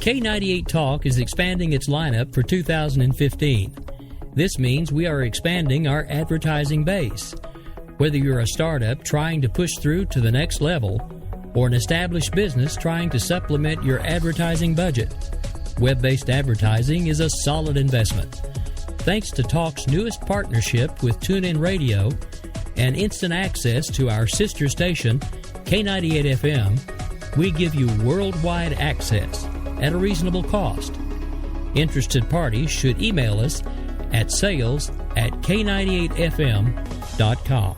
K98 Talk is expanding its lineup for 2015. This means we are expanding our advertising base. Whether you're a startup trying to push through to the next level or an established business trying to supplement your advertising budget, web-based advertising is a solid investment. Thanks to Talk's newest partnership with TuneIn Radio and instant access to our sister station, K98 FM, we give you worldwide access at a reasonable cost. Interested parties should email us at sales@k98fm.com.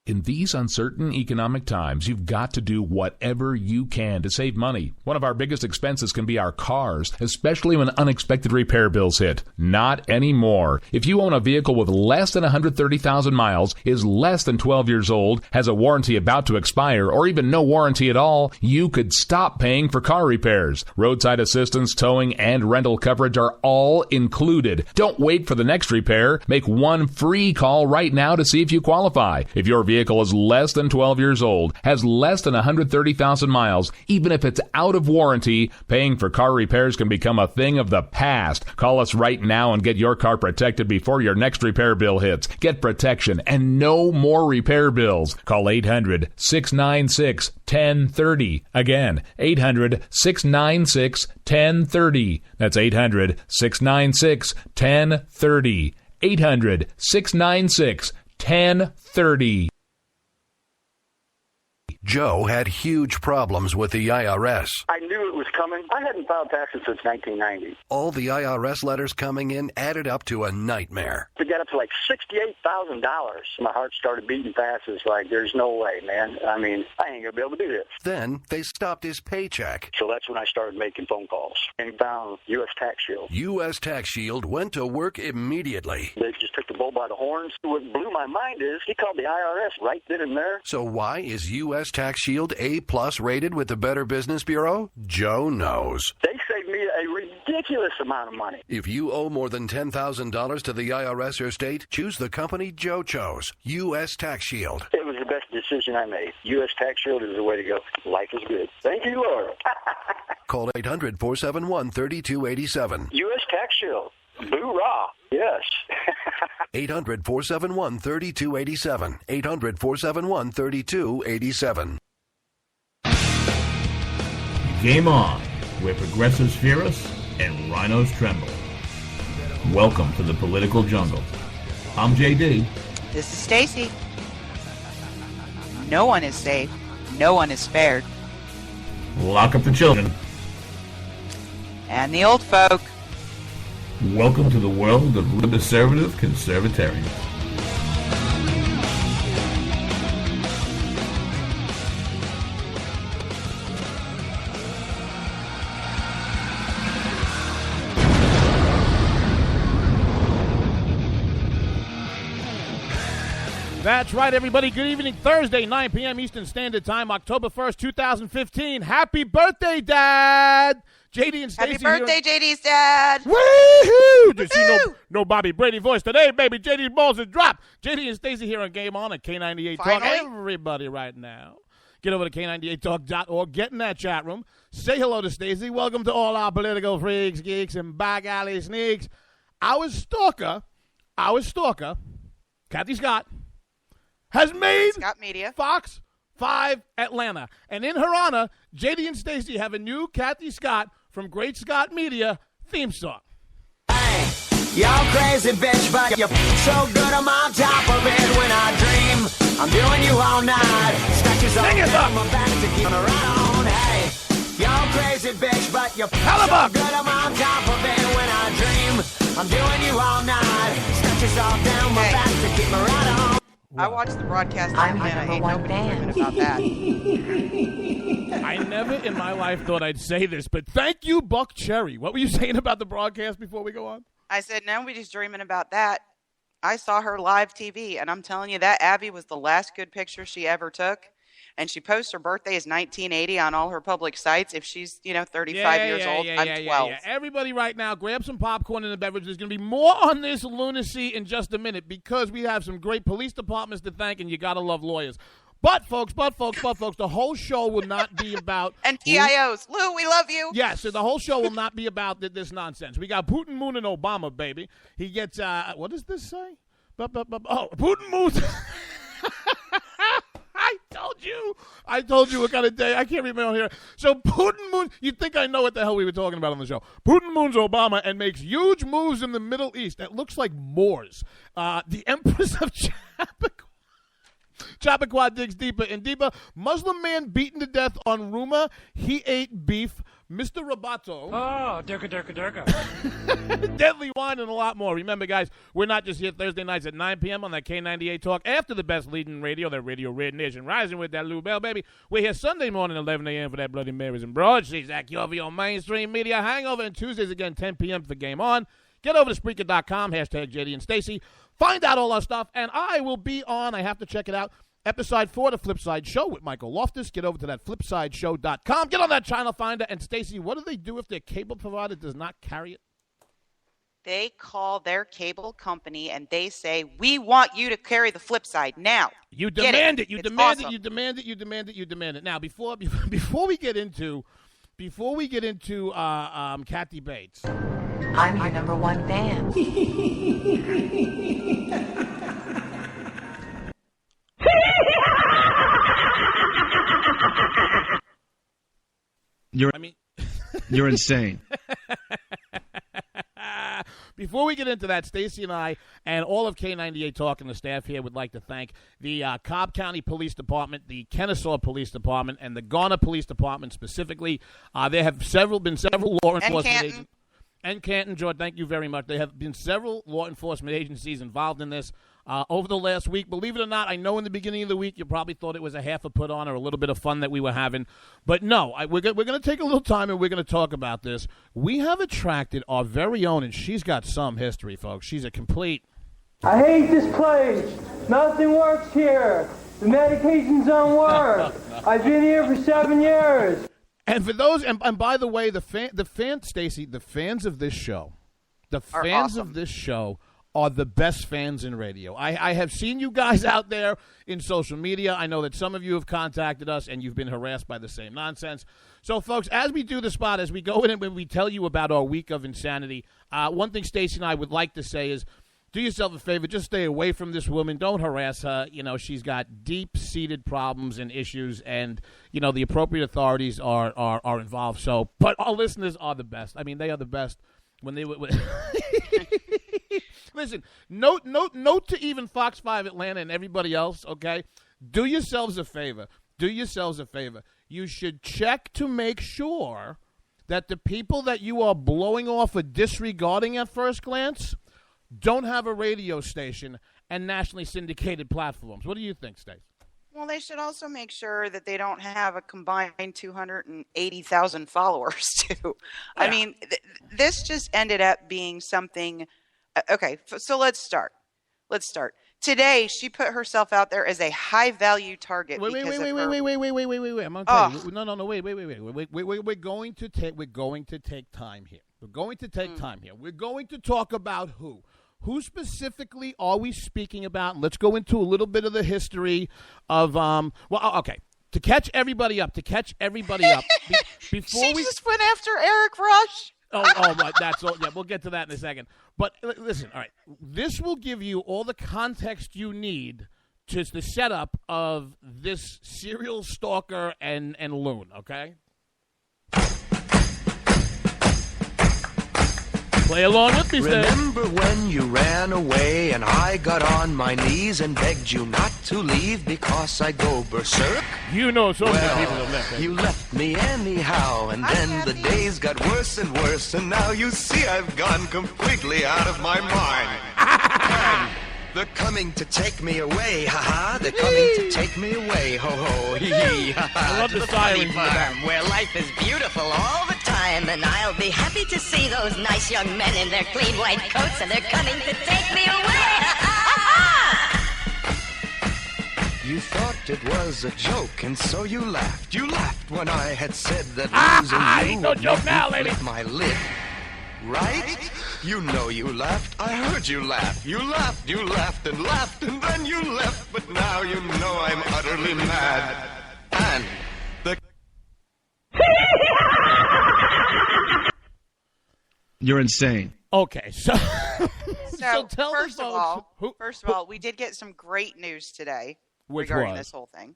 In these uncertain economic times, you've got to do whatever you can to save money. One of our biggest expenses can be our cars, especially when unexpected repair bills hit. Not anymore. If you own a vehicle with less than 130,000 miles, is less than 12 years old, has a warranty about to expire, or even no warranty at all, you could stop paying for car repairs. Roadside assistance, towing, and rental coverage are all included. Don't wait for the next repair. Make one free call right now to see if you qualify. If your vehicle is less than 12 years old, has less than 130,000 miles, even if it's out of warranty, paying for car repairs can become a thing of the past. Call us right now and get your car protected before your next repair bill hits. Get protection and no more repair bills. Call 800-696-1030. Again, 800-696-1030. That's 800-696-1030. 800-696-1030. Joe had huge problems with the IRS. I knew it was coming. I hadn't filed taxes since 1990. All the IRS letters coming in added up to a nightmare. It got up to like $68,000. My heart started beating fast. It's like, there's no way, man. I mean, I ain't going to be able to do this. Then they stopped his paycheck. So that's when I started making phone calls and found U.S. Tax Shield. U.S. Tax Shield went to work immediately. They just took the bull by the horns. What blew my mind is he called the IRS right then and there. So why is U.S. Tax Shield A+ rated with the Better Business Bureau? Joe knows. They saved me a ridiculous amount of money. If you owe more than $10,000 to the IRS or state, choose the company Joe chose, U.S. Tax Shield. It was the best decision I made. U.S. Tax Shield is the way to go. Life is good. Thank you, Lord. Call 800-471-3287. U.S. Tax Shield. Boo-rah. Yes. 800-471-3287. 800-471-3287. Game on, where progressives fear us and rhinos tremble. Welcome to the political jungle. I'm JD. This is Stacey. No one is safe. No one is spared. Lock up the children. And the old folk. Welcome to the world of conservative conservatarians. That's right, everybody. Good evening. Thursday, 9 p.m. Eastern Standard Time, October 1st, 2015. Happy birthday, Dad! JD and Stacey. Happy birthday, JD's dad. Woohoo! Did you know Bobby Brady voice today, baby? JD's balls are dropped. JD and Stacey here on Game On at K98 Talk. Everybody right now. Get over to K98Talk.org. Get in that chat room. Say hello to Stacey. Welcome to all our political freaks, geeks, and back alley sneaks. Our stalker, Kathy Scott, has made Scott Media. Fox 5 Atlanta. And in her honor, JD and Stacey have a new Kathy Scott from Great Scott Media theme song. Hey, y'all crazy bitch, but you're so good I'm on top of it when I dream. I'm doing you all night. Scratches all down my back to keep me right on. Hey, y'all crazy bitch, but you're so good I'm on top of it when I dream. I'm doing you all night. Scratches all down my back to keep me right on. I watched the broadcast. I'm the number one fan. About that. I never in my life thought I'd say this, but thank you, Buck Cherry. What were you saying about the broadcast before we go on? I said, nobody's dreaming about that. I saw her live TV, and I'm telling you, that Abby was the last good picture she ever took. And she posts her birthday as 1980 on all her public sites. If she's, 35 years old, I'm 12. Yeah. Everybody right now, grab some popcorn and a beverage. There's going to be more on this lunacy in just a minute because we have some great police departments to thank, and you got to love lawyers. But folks, the whole show will not be about and TIOs. Lou, we love you. Yes, so the whole show will not be about this nonsense. We got Putin, Moon, and Obama, baby. He gets what does this say? Oh, Putin, Moon. I told you what kind of day. I can't remember here. So Putin moons. You'd think I know what the hell we were talking about on the show. Putin moons Obama and makes huge moves in the Middle East. That looks like Moors. The Empress of Chappaqua digs deeper. And deeper, Muslim man beaten to death on rumor he ate beef. Mr. Roboto. Oh, durka. Deadly wine and a lot more. Remember, guys, we're not just here Thursday nights at 9 p.m. on that K98 Talk after the best leading radio, that Radio Red Nation Rising with that Lou Bell, baby. We're here Sunday morning, 11 a.m. for that Bloody Marys and Broadsheets. Zach Yorvie on mainstream media hangover. And Tuesdays again, 10 p.m. for Game On. Get over to Spreaker.com, hashtag JD and Stacey. Find out all our stuff, and I will be on, I have to check it out, Episode 4 of the Flipside Show with Michael Loftus. Get over to that flipsideshow.com. Get on that channel finder. And, Stacey, what do they do if their cable provider does not carry it? They call their cable company, and they say, we want you to carry the Flipside now. You demand it. You It's demand awesome. it. You demand it. You demand it. You demand it. Now, before we get into Kathy Bates. I'm your number one fan. You're insane. Before we get into that, Stacey and I and all of K98 Talk and the staff here would like to thank the Cobb County Police Department, the Kennesaw Police Department, and the Garner Police Department specifically. There have been several law enforcement agents. And Canton, George, thank you very much. There have been several law enforcement agencies involved in this over the last week. Believe it or not, I know in the beginning of the week you probably thought it was a half a put on or a little bit of fun that we were having. But no, we're going to take a little time and we're going to talk about this. We have attracted our very own, and she's got some history, folks. She's a complete... I hate this place. Nothing works here. The medications don't work. I've been here for 7 years. And for those, and by the way, the fans, Stacey, the fans of this show, of this show are the best fans in radio. I have seen you guys out there in social media. I know that some of you have contacted us and you've been harassed by the same nonsense. So, folks, as we do the spot, as we go in and when we tell you about our week of insanity, one thing Stacey and I would like to say is, do yourself a favor, just stay away from this woman. Don't harass her. You know, she's got deep-seated problems and issues, and, you know, the appropriate authorities are involved. So, but our listeners are the best. I mean, they are the best when they Listen, note to even Fox 5 Atlanta and everybody else, okay? Do yourselves a favor. You should check to make sure that the people that you are blowing off or disregarding at first glance don't have a radio station and nationally syndicated platforms. What do you think, Stacey? Well, they should also make sure that they don't have a combined 280,000 followers, too. Yeah. I mean, this just ended up being something. Okay, so let's start. Today, she put herself out there as a high-value target. Wait. I'm on. No. Wait. We're going to take time here. We're going to talk about who. Who specifically are we speaking about? And let's go into a little bit of the history of okay. To catch everybody up. Before she just went after Eric Rush. Right. That's all. Yeah, we'll get to that in a second. But listen, all right. This will give you all the context you need to the setup of this serial stalker and loon. Okay. Play along with me, Remember when you ran away and I got on my knees and begged you not to leave because I'd go berserk? You know so many people have left. You left me anyhow, and then the days got worse and worse, and now you see I've gone completely out of my mind. They're coming to take me away, ha-ha. They're coming to take me away, ho-ho, hee-hee, ha-ha. I love the sirens in the back. Where life is beautiful all the time, and I'll be happy to see those nice young men in their clean white coats, and they're coming to take me away, ha-ha! You thought it was a joke, and so you laughed. You laughed when I had said that losing you would make me flip my lid. Right? You know you laughed. I heard you laugh. You laughed, and then you left. But now you know I'm utterly me mad. And the... You're insane. Okay, so tell first the of folks first of all, we did get some great news today Which regarding was? this whole thing.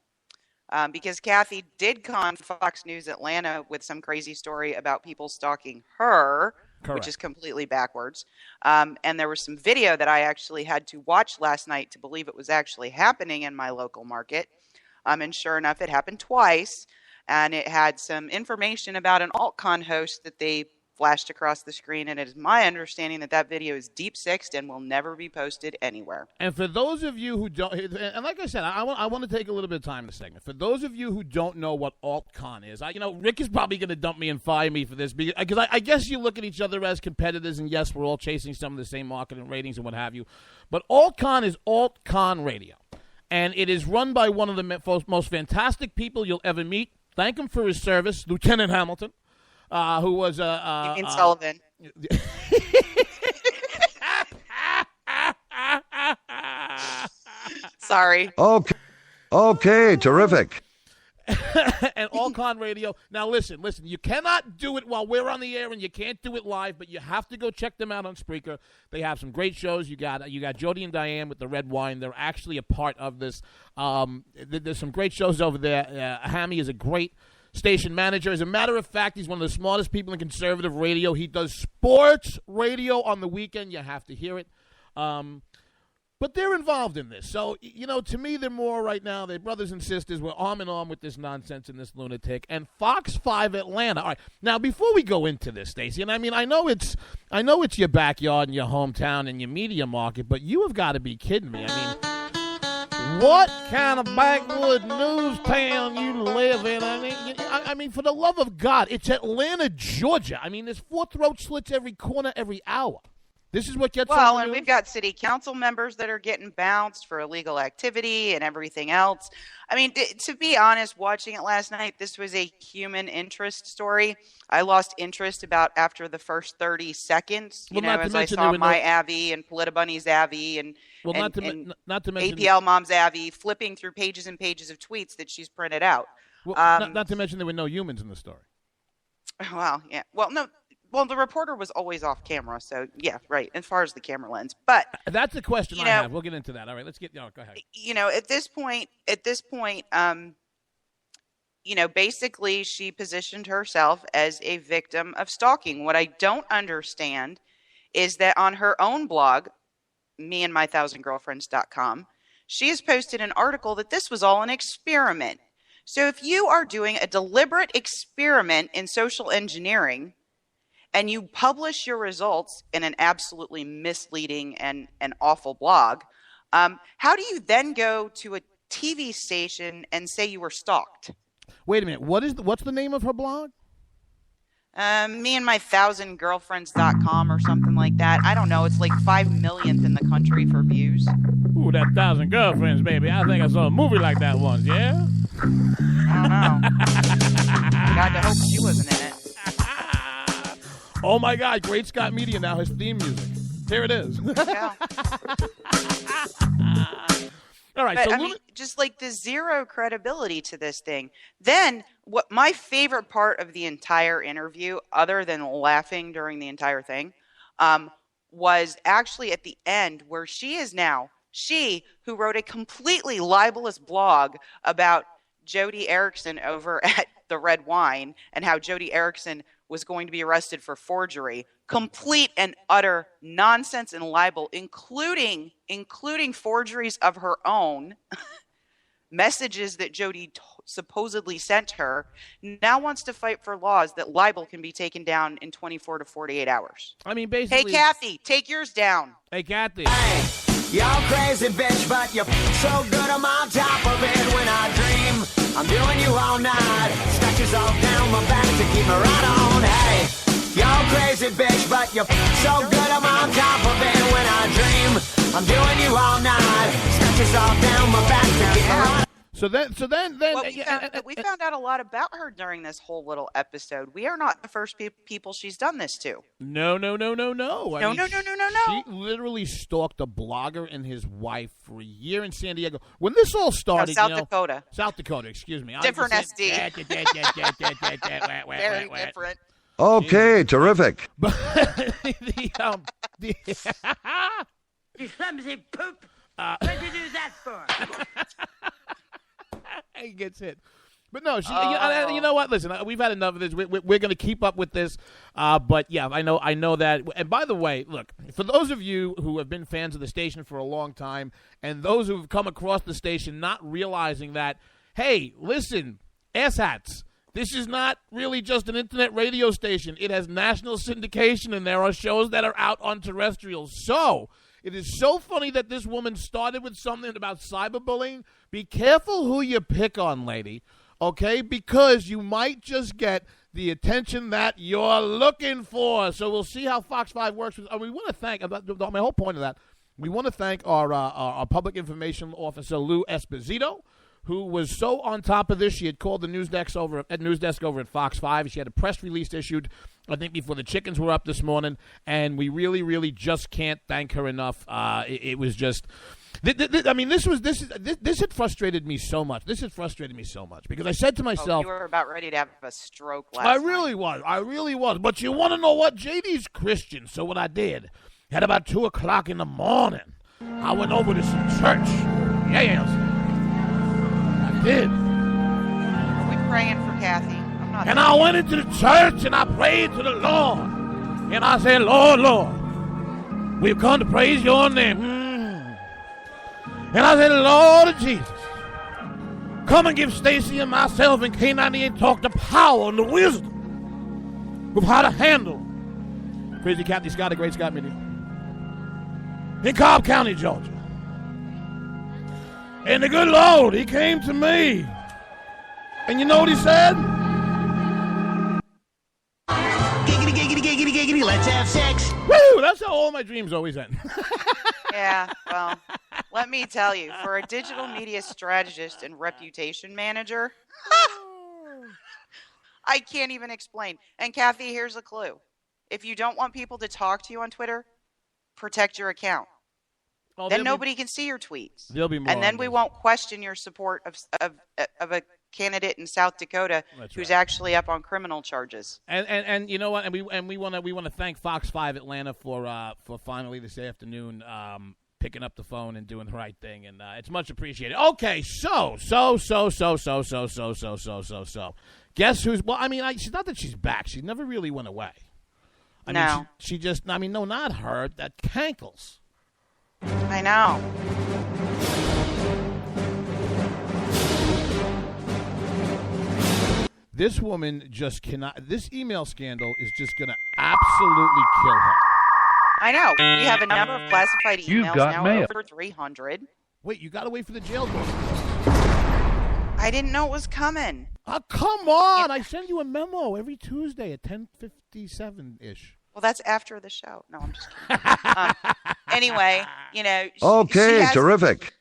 Because Kathy did con Fox News Atlanta with some crazy story about people stalking her, Correct. which is completely backwards. And there was some video that I actually had to watch last night to believe it was actually happening in my local market. And sure enough, it happened twice. And it had some information about an AltCon host that they flashed across the screen, and it is my understanding that that video is deep-sixed and will never be posted anywhere. And for those of you who don't, and like I said, I want to take a little bit of time in this segment. For those of you who don't know what AltCon is, Rick is probably going to dump me and fire me for this because I guess you look at each other as competitors, and yes, we're all chasing some of the same market and ratings and what have you. But AltCon is AltCon Radio, and it is run by one of the most fantastic people you'll ever meet. Thank him for his service, Lieutenant Hamilton. Who was Sullivan. Sorry. Okay, terrific. And AltCon Radio. Now listen. You cannot do it while we're on the air, and you can't do it live. But you have to go check them out on Spreaker. They have some great shows. You got Jody and Diane with the red wine. They're actually a part of this. There's some great shows over there. Hammy is a great station manager. As a matter of fact, he's one of the smartest people in conservative radio. He does sports radio on the weekend. You have to hear it. But they're involved in this. So, to me, they're more right now, they're brothers and sisters. We're arm in arm with this nonsense and this lunatic. And Fox 5 Atlanta. All right. Now, before we go into this, Stacey, and I know it's your backyard and your hometown and your media market, but you have got to be kidding me. What kind of backwood news town you live in? I mean, for the love of God, it's Atlanta, Georgia. There's 4 throat slits every corner, every hour. This is what gets well, and we've got city council members that are getting bounced for illegal activity and everything else. To be honest, watching it last night, this was a human interest story. I lost interest about after the first 30 seconds, as I saw my Avi and Politibunny's Avi and not to mention APL Mom's Avi flipping through pages and pages of tweets that she's printed out. Well, not to mention there were no humans in the story. Well, yeah. Well, no. Well, the reporter was always off camera, so yeah, right. As far as the camera lens, but that's a question I have. We'll get into that. All right, let's get. Go ahead. At this point, basically, she positioned herself as a victim of stalking. What I don't understand is that on her own blog, meandmy1000girlfriends.com, she has posted an article that this was all an experiment. So if you are doing a deliberate experiment in social engineering, and you publish your results in an absolutely misleading and awful blog, how do you then go to a TV station and say you were stalked? Wait a minute. What's the name of her blog? meandmy1000girlfriends.com or something like that. I don't know. It's like 5 millionth in the country for views. Ooh, that 1,000 girlfriends, baby. I think I saw a movie like that once, yeah? I don't know. God, I hope she wasn't in it. Oh, my God. Great Scott Media now has theme music. Here it is. Yeah. All right. But, just like the zero credibility to this thing. Then what my favorite part of the entire interview, other than laughing during the entire thing, was actually at the end where she who wrote a completely libelous blog about Jody Erickson over at the Red Wine and how Jody Erickson was going to be arrested for forgery, complete and utter nonsense and libel, including forgeries of her own, messages that Jody supposedly sent her, now wants to fight for laws that libel can be taken down in 24 to 48 hours. Basically... Hey, Kathy, take yours down. Hey, Kathy. Hey, y'all crazy bitch, but you're so good I'm on top of it when I dream. I'm doing you all night. Scratches all down my back to keep me right on. Hey, y'all crazy bitch, but you're so good I'm on top of it when I dream. I'm doing you all night. Scratches all down my back to keep me right on. So then, well, we found out a lot about her during this whole little episode. We are not the first people she's done this to. No. No. She literally stalked a blogger and his wife for a year in San Diego. When this all started, Dakota. South Dakota, excuse me. Different SD. Very different. Okay, terrific. You clumsy poop. What did you do that for? He gets hit. But no, you know what? Listen, we've had enough of this. We're going to keep up with this. But yeah, I know that. And by the way, look, for those of you who have been fans of the station for a long time, and those who have come across the station not realizing that, hey, listen, asshats, this is not really just an internet radio station. It has national syndication, and there are shows that are out on terrestrial. So it is so funny that this woman started with something about cyberbullying. Be careful who you pick on, lady, okay? Because you might just get the attention that you're looking for. So we'll see how Fox 5 works. We want to thank, my whole point of that, we want to thank our public information officer, Lou Esposito, who was so on top of this. She had called the news desk over at Fox 5. She had a press release issued, I think, before the chickens were up this morning, and we really, really just can't thank her enough. It was just, this had frustrated me so much. Because I said to myself, you were about ready to have a stroke last I really was. But you want to know what? JD's Christian, so what I did, at about 2 o'clock in the morning, I went over to some church. Yes. Did. Are we praying for Kathy? And I went into the church and I prayed to the Lord. And I said, Lord, we've come to praise your name. And I said, Lord Jesus, come and give Stacey and myself and K98 Talk the power and the wisdom of how to handle Crazy Kathy Scott, the Great Scott Media in Cobb County, Georgia. And the good Lord, he came to me. And you know what he said? Giggity, let's have sex. Woo! That's how all my dreams always end. Yeah, well, let me tell you, for a digital media strategist and reputation manager, I can't even explain. And Kathy, here's a clue. If you don't want people to talk to you on Twitter, protect your account. Well, then nobody can see your tweets. There'll be more. And then we won't question your support of a candidate in South Dakota who's actually up on criminal charges. And you know what? And we want to thank Fox 5 Atlanta for finally this afternoon picking up the phone and doing the right thing, and it's much appreciated. Okay, so. Guess who's? Well, I mean, it's not that she's back. She never really went away. I mean, she just. I mean, no, not her. That Cankles. I know. This woman just cannot. This email scandal is just going to absolutely kill her. I know. We have a number of classified emails now, over 300. Wait, you got to wait for the jail door. I didn't know it was coming. Oh, come on. I send you a memo every Tuesday at 10:57-ish. Well, that's after the show. No, I'm just kidding. Anyway, you know. Okay, terrific.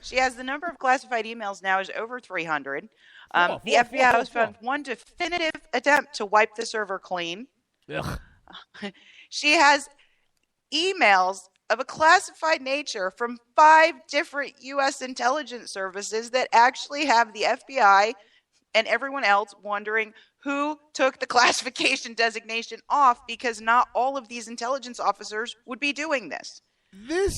She has the number of classified emails now is over 300. The FBI has found one definitive attempt to wipe the server clean. She has emails of a classified nature from 5 different U.S. intelligence services that actually have the FBI and everyone else wondering who took the classification designation off, because not all of these intelligence officers would be doing this.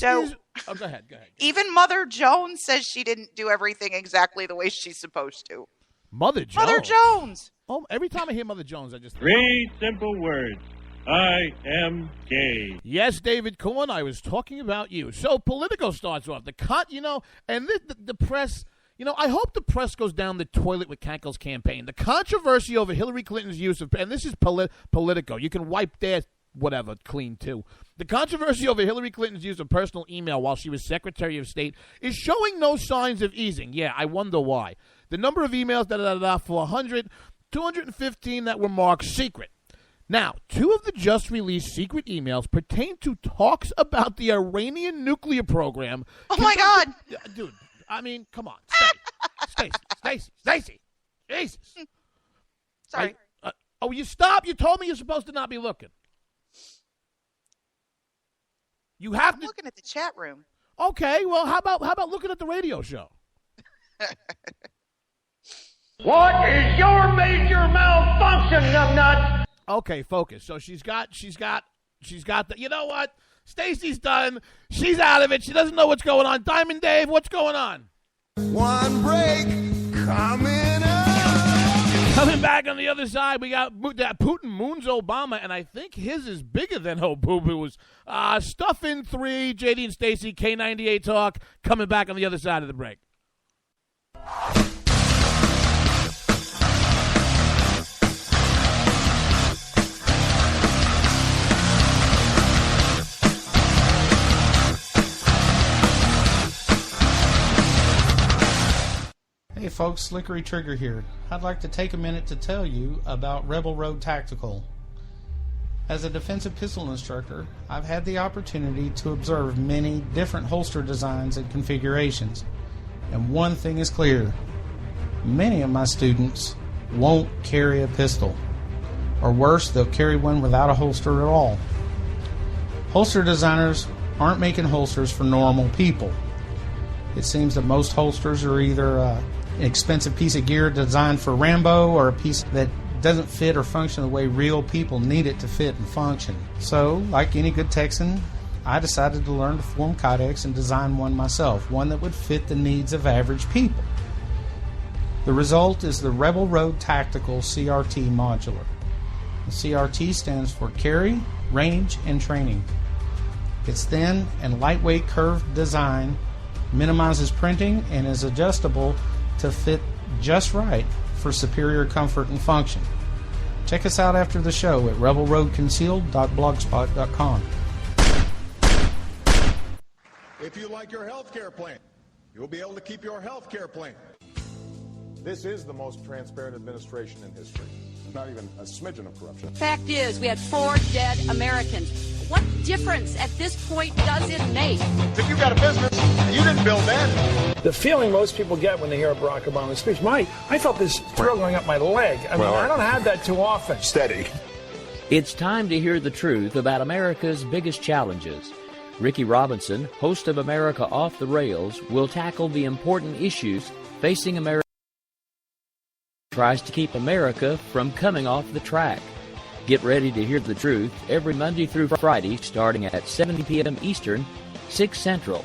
Go ahead. Even Mother Jones says she didn't do everything exactly the way she's supposed to. Mother Jones? Oh, every time I hear Mother Jones, I just... 3 simple words. I am gay. Yes, David Corn, I was talking about you. So Politico starts off. And the press... You know, I hope the press goes down the toilet with Cankle's campaign. The controversy over Hillary Clinton's use of... And this is Politico. You can wipe their whatever clean, too. The controversy over Hillary Clinton's use of personal email while she was Secretary of State is showing no signs of easing. Yeah, I wonder why. The number of emails, 400, 215 that were marked secret. Now, 2 of the just-released secret emails pertain to talks about the Iranian nuclear program. Oh, my God. Dude, I mean, come on. Stacey. Jesus. Sorry. You stop. You told me you're supposed to not be looking. You have to. Looking at the chat room. Okay, well, how about looking at the radio show? What is your major malfunction, numbnuts? Okay, focus. So she's got the, you know what? Stacey's done. She's out of it. She doesn't know what's going on. Diamond Dave, what's going on? One break coming up. Coming back on the other side, we got that Putin moons Obama, and I think his is bigger than Boo-Boo's. Stuff in 3, JD and Stacey, K98 Talk, coming back on the other side of the break. Hey folks, Slickery Trigger here. I'd like to take a minute to tell you about Rebel Road Tactical. As a defensive pistol instructor, I've had the opportunity to observe many different holster designs and configurations. And one thing is clear. Many of my students won't carry a pistol. Or worse, they'll carry one without a holster at all. Holster designers aren't making holsters for normal people. It seems that most holsters are either an expensive piece of gear designed for Rambo or a piece that doesn't fit or function the way real people need it to fit and function. So, like any good Texan, I decided to learn to form kydex and design one myself, one that would fit the needs of average people. The result is the Rebel Road Tactical CRT Modular. The CRT stands for Carry, Range, and Training. Its thin and lightweight curved design minimizes printing and is adjustable to fit just right for superior comfort and function. Check us out after the show at rebelroadconcealed.blogspot.com. If you like your health care plan, you'll be able to keep your health care plan. This is the most transparent administration in history. Not even a smidgen of corruption. Fact is, we had 4 dead Americans. What difference at this point does it make? If you got a business, you didn't build that. The feeling most people get when they hear a Barack Obama speech, I felt this thrill going up my leg. I don't have that too often. Steady. It's time to hear the truth about America's biggest challenges. Ricky Robinson, host of America Off the Rails, will tackle the important issues facing America. Tries to keep America from coming off the track. Get ready to hear the truth every Monday through Friday starting at 7 p.m. Eastern, 6 Central,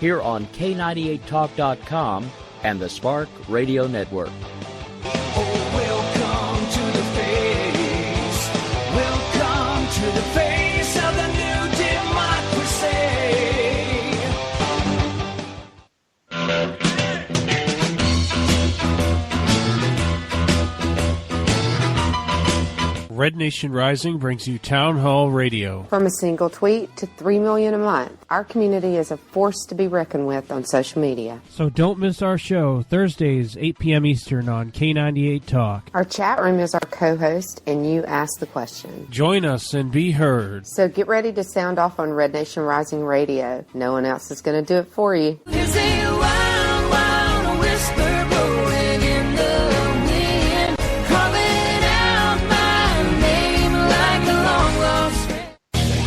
here on K98Talk.com and the Spark Radio Network. Welcome to the face. Welcome to the face of the new democracy. Red Nation Rising brings you Town Hall Radio. From a single tweet to 3 million a month, our community is a force to be reckoned with on social media. So don't miss our show, Thursdays, 8 p.m. Eastern on K98 Talk. Our chat room is our co-host, and you ask the question. Join us and be heard. So get ready to sound off on Red Nation Rising Radio. No one else is going to do it for you. There's a wild, wild whisper blowing in the wind, calling out my name like a long lost friend.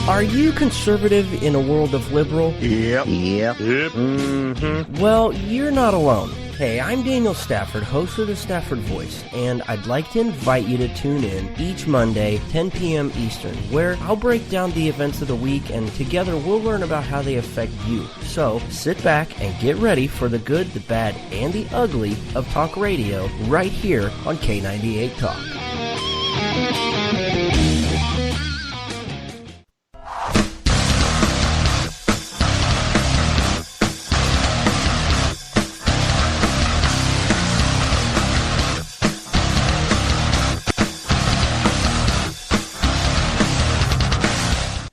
Are you conservative in a world of liberal? Yep. Mm-hmm. Well, you're not alone. Hey, I'm Daniel Stafford, host of the Stafford Voice, and I'd like to invite you to tune in each Monday, 10 p.m. Eastern, where I'll break down the events of the week, and together we'll learn about how they affect you. So, sit back and get ready for the good, the bad, and the ugly of talk radio right here on K98 Talk.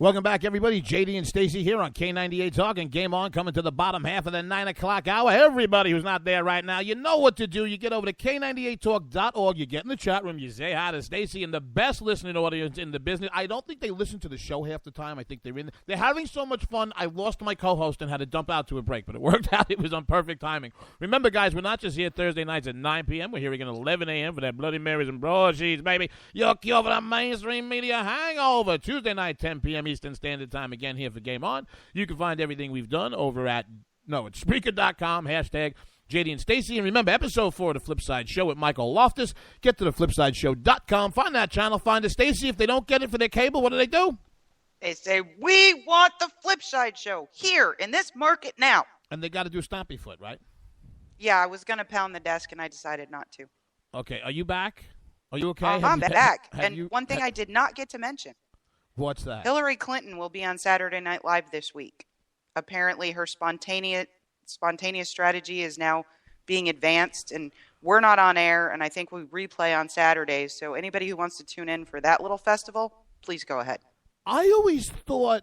Welcome back, everybody. JD and Stacey here on K98 Talk and Game On, coming to the bottom half of the 9 o'clock hour. Everybody who's not there right now, you know what to do. You get over to K98Talk.org. You get in the chat room. You say hi to Stacey and the best listening audience in the business. I don't think they listen to the show half the time. I think they're having so much fun. I lost my co-host and had to dump out to a break, but it worked out. It was on perfect timing. Remember, guys, we're not just here Thursday nights at 9 p.m. We're here again at 11 a.m. for that Bloody Marys and broadsheets, baby. Your cure for the mainstream media hangover. Tuesday night, 10 p.m. Eastern Standard Time, again here for Game On. You can find everything we've done over at Spreaker.com, hashtag JD and Stacey. And remember, episode 4 of The Flip Side Show with Michael Loftus. Get to theflipsideshow.com. Find that channel. Find a Stacey. If they don't get it for their cable, what do? They say, we want the Flip Side Show here in this market now. And they got to do Stompy Foot, right? Yeah, I was going to pound the desk, and I decided not to. Okay, are you back? Are you okay? I'm back. And one thing I did not get to mention. What's that? Hillary Clinton will be on Saturday Night Live this week. Apparently, her spontaneous strategy is now being advanced, and we're not on air, and I think we replay on Saturdays. So anybody who wants to tune in for that little festival, please go ahead. I always thought,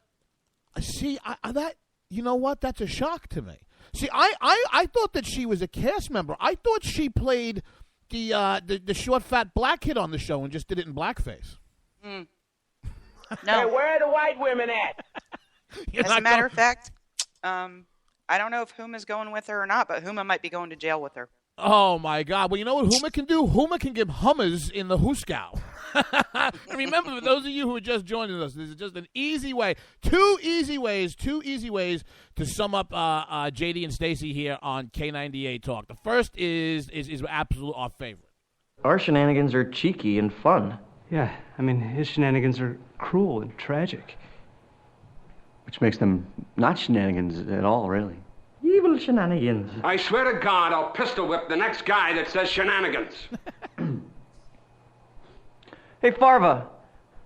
that you know what? That's a shock to me. See, I thought that she was a cast member. I thought she played the short, fat black kid on the show and just did it in blackface. No. Hey, where are the white women at? As a matter of fact, I don't know if Huma going with her or not, but Huma might be going to jail with her. Oh, my God. Well, you know what Huma can do? Huma can give Hummers in the Hooskow. And remember, for those of you who are just joining us, this is just an easy way. Two easy ways to sum up JD and Stacey here on K98 Talk. The first is absolutely our favorite. Our shenanigans are cheeky and fun. Yeah, I mean, his shenanigans are cruel and tragic. Which makes them not shenanigans at all, really. Evil shenanigans. I swear to God, I'll pistol whip the next guy that says shenanigans. Hey, Farva,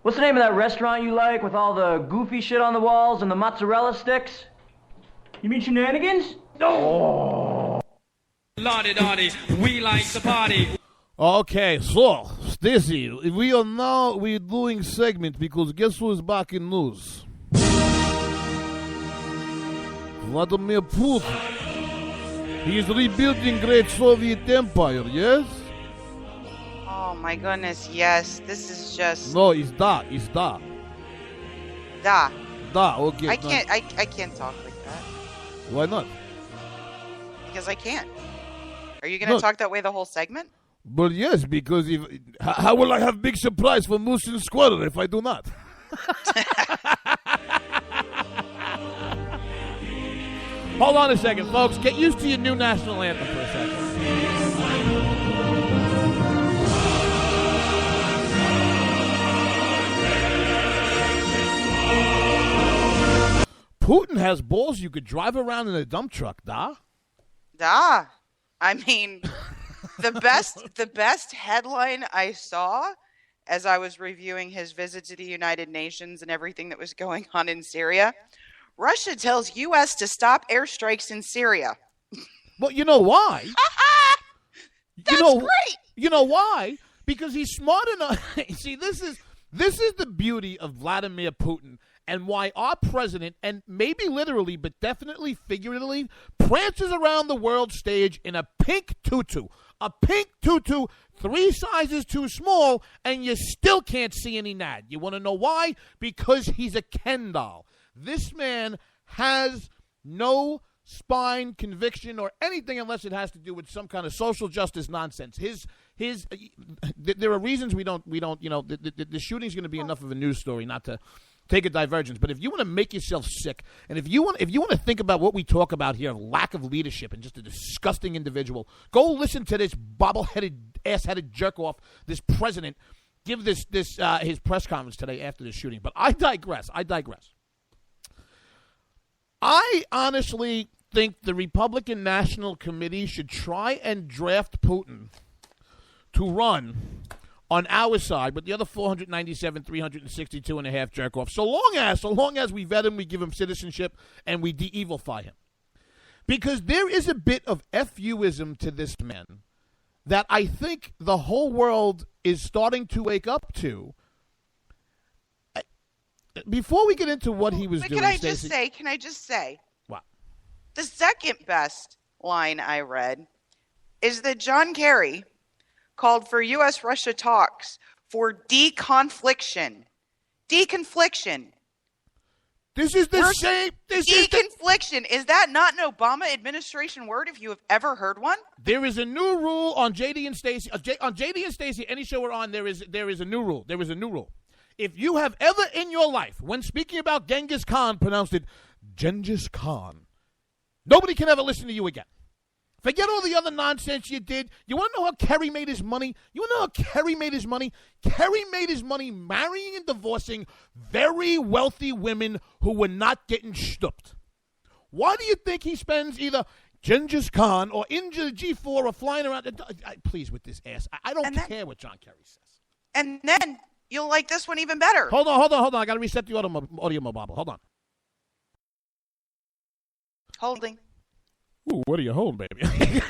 what's the name of that restaurant you like with all the goofy shit on the walls and the mozzarella sticks? You mean shenanigans? Oh. Lottie-dottie, we like the party. Okay, so, Stacey, we're doing segment because guess who is back in news? Vladimir Putin. He is rebuilding great Soviet empire, yes? Oh my goodness, yes. This is just... No, it's da. Da. Da, okay. I can't talk like that. Why not? Because I can't. Are you going to talk that way the whole segment? Well, yes, because how will I have big surprise for Moose and Squirrel if I do not? Hold on a second, folks. Get used to your new national anthem for a second. Putin has balls you could drive around in a dump truck, da? Da. I mean, the best headline I saw as I was reviewing his visit to the United Nations and everything that was going on in Syria, Russia tells U.S. to stop airstrikes in Syria. Well, you know why? That's great. You know why? Because he's smart enough. See, this is the beauty of Vladimir Putin and why our president, and maybe literally, but definitely figuratively, prances around the world stage in a pink tutu. A pink tutu, 3 sizes too small, and you still can't see any nad. You want to know why? Because he's a Ken doll. This man has no spine, conviction, or anything unless it has to do with some kind of social justice nonsense. There are reasons we don't. You know, the shooting's going to be enough of a news story not to take a divergence. But if you want to make yourself sick, and if you want to think about what we talk about here, lack of leadership and just a disgusting individual, go listen to this bobble-headed, ass-headed jerk-off, this president, give his press conference today after the shooting. But I digress. I honestly think the Republican National Committee should try and draft Putin to run on our side, but the other 497, 362 and a half jerk off. So long as we vet him, we give him citizenship, and we de-evilify him. Because there is a bit of FU-ism to this man that I think the whole world is starting to wake up to. before we get into what he was doing, Can I just say? What? The second best line I read is that John Kerry called for U.S.-Russia talks for deconfliction. Deconfliction. This is the same. Deconfliction. Is that not an Obama administration word if you have ever heard one? There is a new rule on JD and Stacey. On JD and Stacey, any show we're on, there is a new rule. There is a new rule. If you have ever in your life, when speaking about Genghis Khan, pronounced it Gengis Khan, nobody can ever listen to you again. Forget all the other nonsense you did. You want to know how Kerry made his money? Kerry made his money marrying and divorcing very wealthy women who were not getting stooped. Why do you think he spends either Gengis Khan or Inja G4 or flying around? Please, with this ass. I don't care what John Kerry says. And then you'll like this one even better. Hold on. I got to reset the audio mobile. Hold on. Holding. Ooh, what are you holding, baby? Okay.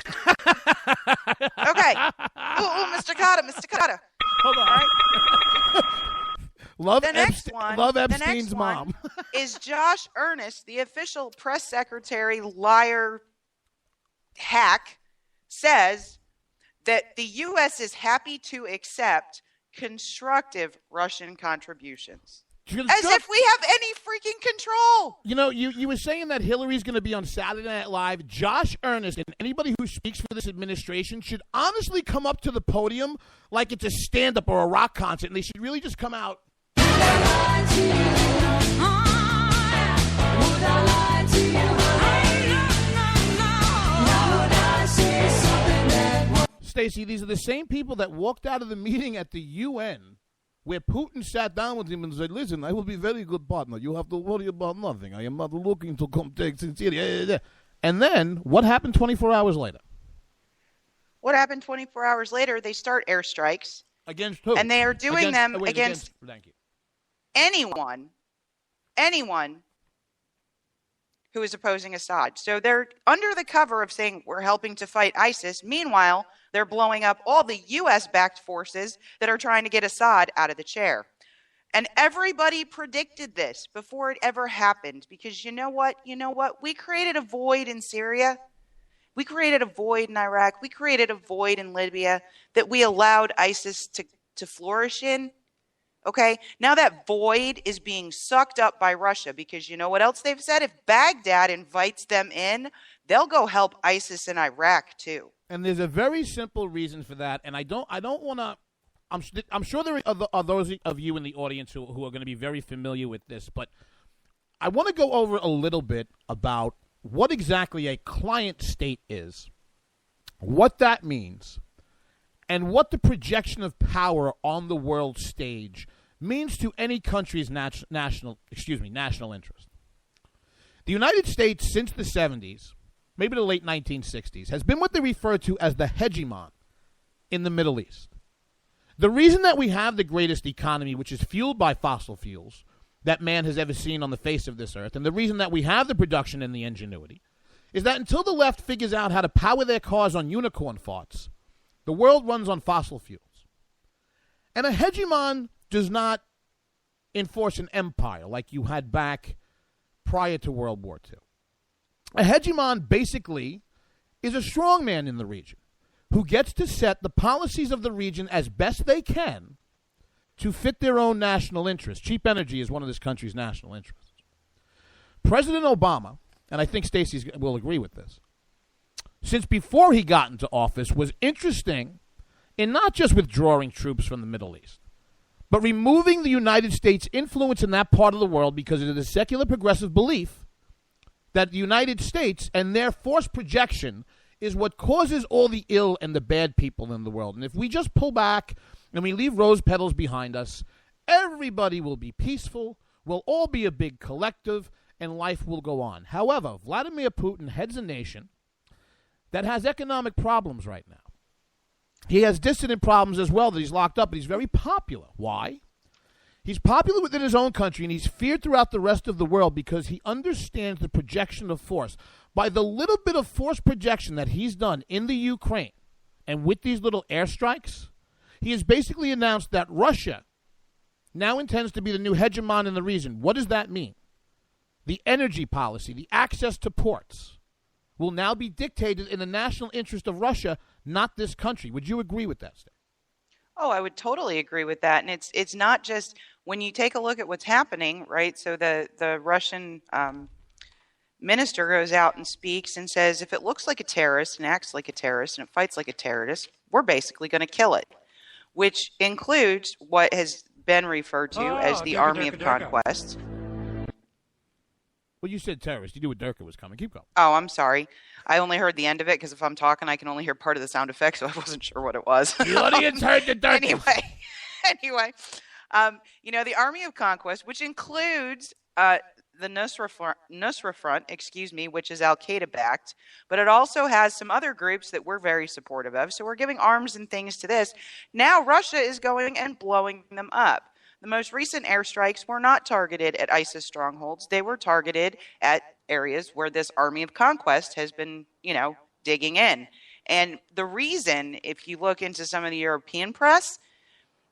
Ooh, Mr. Cotta. Hold on. All right. Love Epstein's mom. Is Josh Earnest, the official press secretary, liar, hack, says that the U.S. is happy to accept constructive Russian contributions. As if we have any freaking control. You know, you were saying that Hillary's going to be on Saturday Night Live. Josh Earnest and anybody who speaks for this administration should honestly come up to the podium like it's a stand-up or a rock concert, and they should really just come out. Stacey, these are the same people that walked out of the meeting at the UN where Putin sat down with him and said, listen, I will be a very good partner. You have to worry about nothing. I am not looking to come take Syria. And then, what happened 24 hours later? What happened 24 hours later? They start airstrikes. Against who? And they are doing them against thank you. anyone who is opposing Assad. So they're under the cover of saying we're helping to fight ISIS. Meanwhile, they're blowing up all the U.S.-backed forces that are trying to get Assad out of the chair. And everybody predicted this before it ever happened because you know what? We created a void in Syria. We created a void in Iraq. We created a void in Libya that we allowed ISIS to flourish in. Okay, now that void is being sucked up by Russia because you know what else they've said? If Baghdad invites them in, they'll go help ISIS in Iraq too. And there's a very simple reason for that. And I don't want to. I'm sure there are those of you in the audience who are going to be very familiar with this, but I want to go over a little bit about what exactly a client state is, what that means, and what the projection of power on the world stage means to any country's national interest. The United States, since the 70s, maybe the late 1960s, has been what they refer to as the hegemon in the Middle East. The reason that we have the greatest economy, which is fueled by fossil fuels, that man has ever seen on the face of this earth, and the reason that we have the production and the ingenuity, is that until the left figures out how to power their cars on unicorn farts, the world runs on fossil fuels. And a hegemon does not enforce an empire like you had back prior to World War II. A hegemon basically is a strongman in the region who gets to set the policies of the region as best they can to fit their own national interests. Cheap energy is one of this country's national interests. President Obama, and I think Stacey will agree with this, since before he got into office, was interesting in not just withdrawing troops from the Middle East, but removing the United States' influence in that part of the world because of the secular progressive belief that the United States and their forced projection is what causes all the ill and the bad people in the world. And if we just pull back and we leave rose petals behind us, everybody will be peaceful, we'll all be a big collective, and life will go on. However, Vladimir Putin heads a nation that has economic problems right now. He has dissident problems as well that he's locked up, but he's very popular. Why? He's popular within his own country, and he's feared throughout the rest of the world because he understands the projection of force. By the little bit of force projection that he's done in the Ukraine and with these little airstrikes, he has basically announced that Russia now intends to be the new hegemon in the region. What does that mean? The energy policy, the access to ports, will now be dictated in the national interest of Russia, not this country. Would you agree with that, Stacey? Oh, I would totally agree with that. And it's not just when you take a look at what's happening, right? So the Russian minister goes out and speaks and says, if it looks like a terrorist and acts like a terrorist and it fights like a terrorist, we're basically going to kill it, which includes what has been referred to as the Army of Conquest. Well, you said terrorist. You knew what Durka was coming. Keep going. Oh, I'm sorry. I only heard the end of it because if I'm talking, I can only hear part of the sound effect, so I wasn't sure what it was. The audience heard the Durka. Anyway, the Army of Conquest, which includes the Nusra Front, which is Al-Qaeda backed, but it also has some other groups that we're very supportive of. So we're giving arms and things to this. Now Russia is going and blowing them up. The most recent airstrikes were not targeted at ISIS strongholds. They were targeted at areas where this Army of Conquest has been, digging in. And the reason, if you look into some of the European press,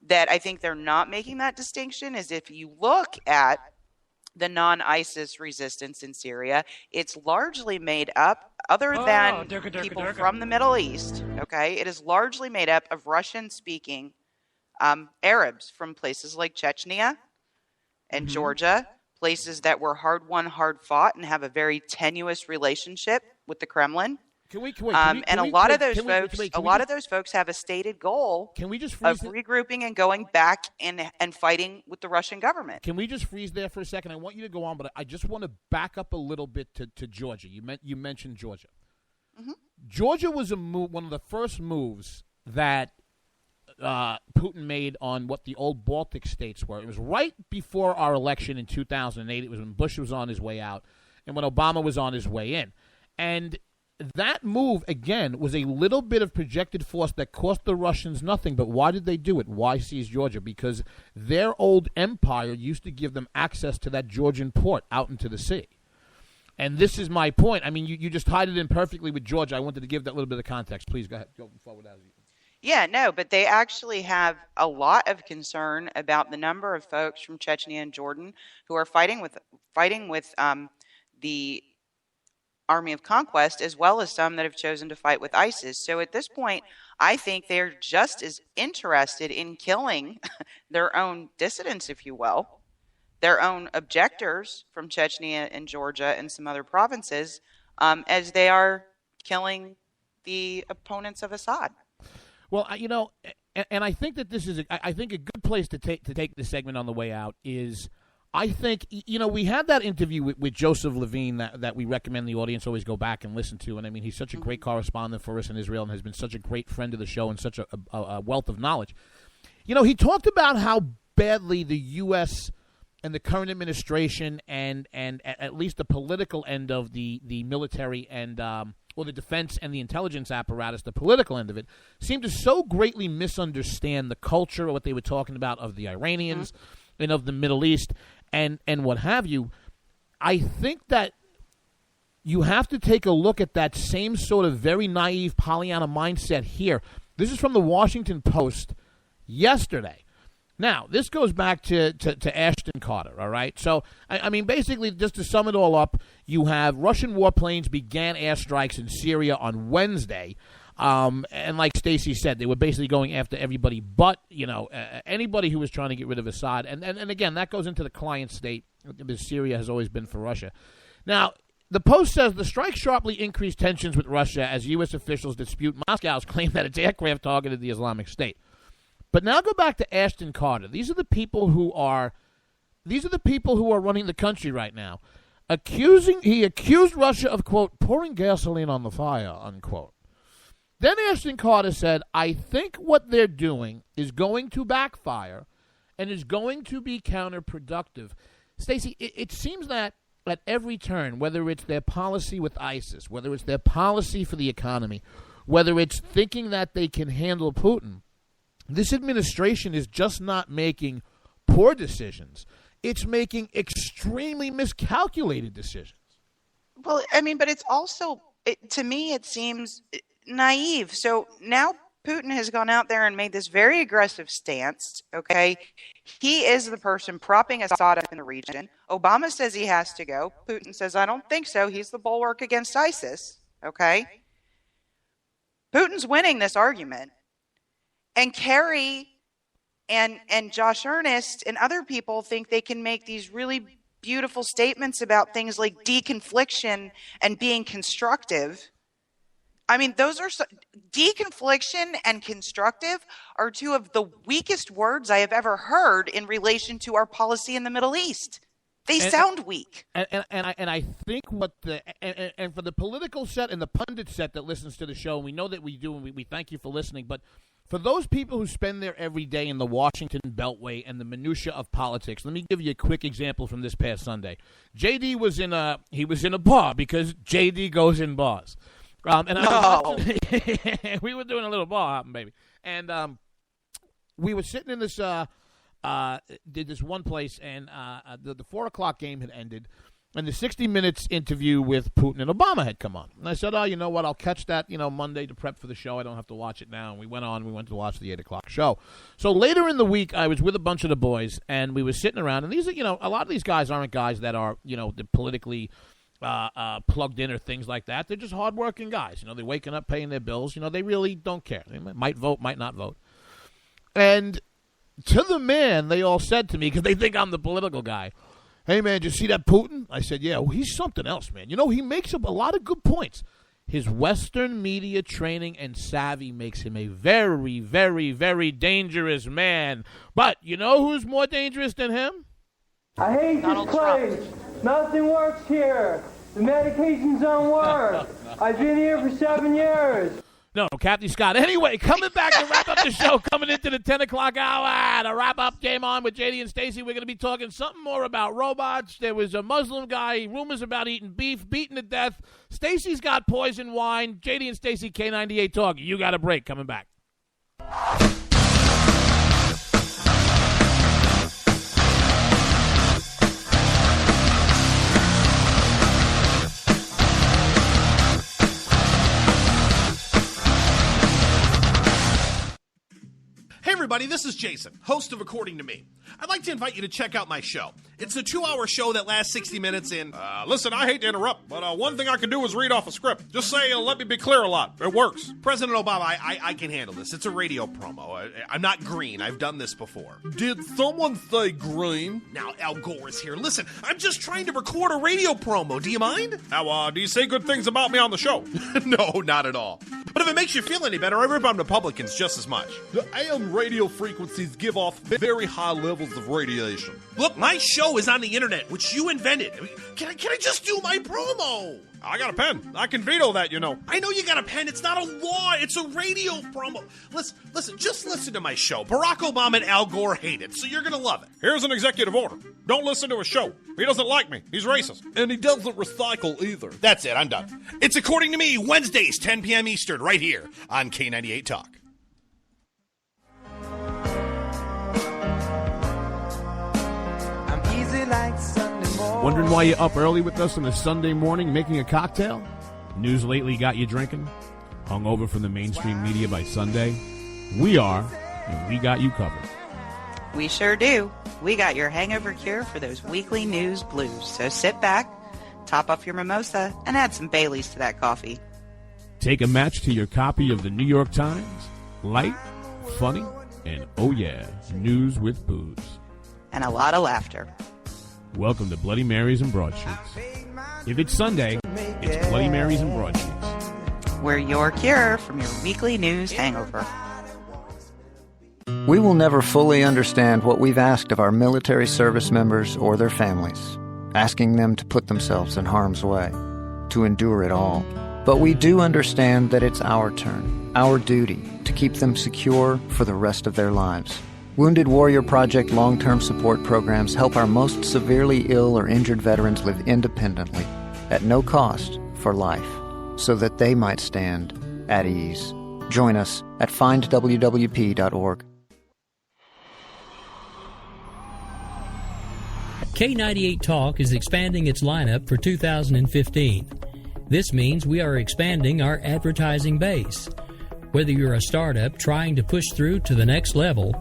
that I think they're not making that distinction is if you look at the non-ISIS resistance in Syria, it's largely made up, other than people from the Middle East, okay, it is largely made up of Russian-speaking Arabs from places like Chechnya and Georgia, places that were hard-won, hard-fought, and have a very tenuous relationship with the Kremlin. A lot of those folks have a stated goal of regrouping and going back and fighting with the Russian government. Can we just freeze there for a second? I want you to go on, but I just want to back up a little bit to Georgia. You mentioned Georgia. Mm-hmm. Georgia was one of the first moves that Putin made on what the old Baltic states were. It was right before our election in 2008. It was when Bush was on his way out and when Obama was on his way in. And that move, again, was a little bit of projected force that cost the Russians nothing. But why did they do it? Why seize Georgia? Because their old empire used to give them access to that Georgian port out into the sea. And this is my point. I mean, you just tied it in perfectly with Georgia. I wanted to give that little bit of context. Please go ahead. Go forward as you. Yeah, no, but they actually have a lot of concern about the number of folks from Chechnya and Jordan who are fighting with the Army of Conquest, as well as some that have chosen to fight with ISIS. So at this point, I think they're just as interested in killing their own dissidents, if you will, their own objectors from Chechnya and Georgia and some other provinces, as they are killing the opponents of Assad. Well, and I think that this is, I think a good place to take this segment on the way out is, I think, we had that interview with Joseph Levine that we recommend the audience always go back and listen to. And I mean, he's such a great correspondent for us in Israel and has been such a great friend of the show and such a wealth of knowledge. He talked about how badly the U.S. and the current administration and at least the political end of the military and the defense and the intelligence apparatus, the political end of it, seemed to so greatly misunderstand the culture of what they were talking about of the Iranians and of the Middle East and what have you. I think that you have to take a look at that same sort of very naive Pollyanna mindset here. This is from the Washington Post yesterday. Now, this goes back to Ashton Carter, all right? So, I mean, basically, just to sum it all up, you have Russian warplanes began airstrikes in Syria on Wednesday. And like Stacey said, they were basically going after everybody but, anybody who was trying to get rid of Assad. And again, that goes into the client state, because Syria has always been for Russia. Now, the Post says the strike sharply increased tensions with Russia as U.S. officials dispute Moscow's claim that its aircraft targeted the Islamic State. But now go back to Ashton Carter. These are the people who are running the country right now. He accused Russia of, quote, pouring gasoline on the fire, unquote. Then Ashton Carter said, I think what they're doing is going to backfire and is going to be counterproductive. Stacey, it seems that at every turn, whether it's their policy with ISIS, whether it's their policy for the economy, whether it's thinking that they can handle Putin, this administration is just not making poor decisions. It's making extremely miscalculated decisions. Well, I mean, but it's also, to me, it seems naive. So now Putin has gone out there and made this very aggressive stance, okay? He is the person propping Assad up in the region. Obama says he has to go. Putin says, I don't think so. He's the bulwark against ISIS, okay? Putin's winning this argument. And Kerry and Josh Earnest and other people think they can make these really beautiful statements about things like deconfliction and being constructive. I mean, those are deconfliction and constructive are two of the weakest words I have ever heard in relation to our policy in the Middle East. They sound weak. And I think what and for the political set and the pundit set that listens to the show, and we know that we do, and we thank you for listening, but for those people who spend their every day in the Washington Beltway and the minutia of politics, let me give you a quick example from this past Sunday. JD was in a bar because JD goes in bars. We were doing a little bar hopping, baby. And we were sitting in this did this one place, and the 4 o'clock game had ended, and the 60 Minutes interview with Putin and Obama had come on. And I said, oh, you know what, I'll catch that, Monday to prep for the show. I don't have to watch it now. And we went to watch the 8 o'clock show. So later in the week, I was with a bunch of the boys, and we were sitting around, and these are, a lot of these guys aren't guys that are, they're politically plugged in or things like that. They're just hardworking guys. They're waking up, paying their bills. They really don't care. They might vote, might not vote. And to the man, they all said to me, because they think I'm the political guy, hey, man, did you see that Putin? I said, yeah, well, he's something else, man. He makes up a lot of good points. His Western media training and savvy makes him a very, very, very dangerous man. But you know who's more dangerous than him? I hate this place. Nothing works here. The medications don't work. I've been here for 7 years. No, Captain Scott. Anyway, coming back to wrap up the show, coming into the 10 o'clock hour, to wrap up Game On with JD and Stacey, we're going to be talking something more about robots. There was a Muslim guy, rumors about eating beef, beaten to death. Stacey's got poison wine. JD and Stacey, K98 Talk. You got a break. Coming back. Hey everybody, this is Jason, host of According to Me. I'd like to invite you to check out my show. It's a 2-hour show that lasts 60 minutes in... Listen, I hate to interrupt, but one thing I can do is read off a script. Just say, let me be clear a lot. It works. President Obama, I can handle this. It's a radio promo. I'm not green. I've done this before. Did someone say green? Now, Al Gore is here. Listen, I'm just trying to record a radio promo. Do you mind? Now, do you say good things about me on the show? No, not at all. But if it makes you feel any better, I rip on Republicans just as much. The AM radio frequencies give off very high levels of radiation. Look, my show is on the internet, which you invented. Can I just do my promo? I got a pen. I can veto that, I know you got a pen. It's not a law. It's a radio promo. Listen, just listen to my show. Barack Obama and Al Gore hate it, so you're going to love it. Here's an executive order. Don't listen to his show. He doesn't like me. He's racist. And he doesn't recycle either. That's it. I'm done. It's According to Me, Wednesdays, 10 p.m. Eastern, right here on K98 Talk. Wondering why you're up early with us on a Sunday morning making a cocktail? News lately got you drinking? Hung over from the mainstream media by Sunday? We are, and we got you covered. We sure do. We got your hangover cure for those weekly news blues. So sit back, top off your mimosa, and add some Baileys to that coffee. Take a match to your copy of the New York Times. Light, funny, and oh yeah, news with booze. And a lot of laughter. Welcome to Bloody Marys and Broadsheets. If it's Sunday, it's Bloody Marys and Broadsheets. We're your cure from your weekly news hangover. We will never fully understand what we've asked of our military service members or their families, asking them to put themselves in harm's way, to endure it all. But we do understand that it's our turn, our duty, to keep them secure for the rest of their lives. Wounded Warrior Project long-term support programs help our most severely ill or injured veterans live independently, at no cost, for life, so that they might stand at ease. Join us at findwwp.org. K98 Talk is expanding its lineup for 2015. This means we are expanding our advertising base. Whether you're a startup trying to push through to the next level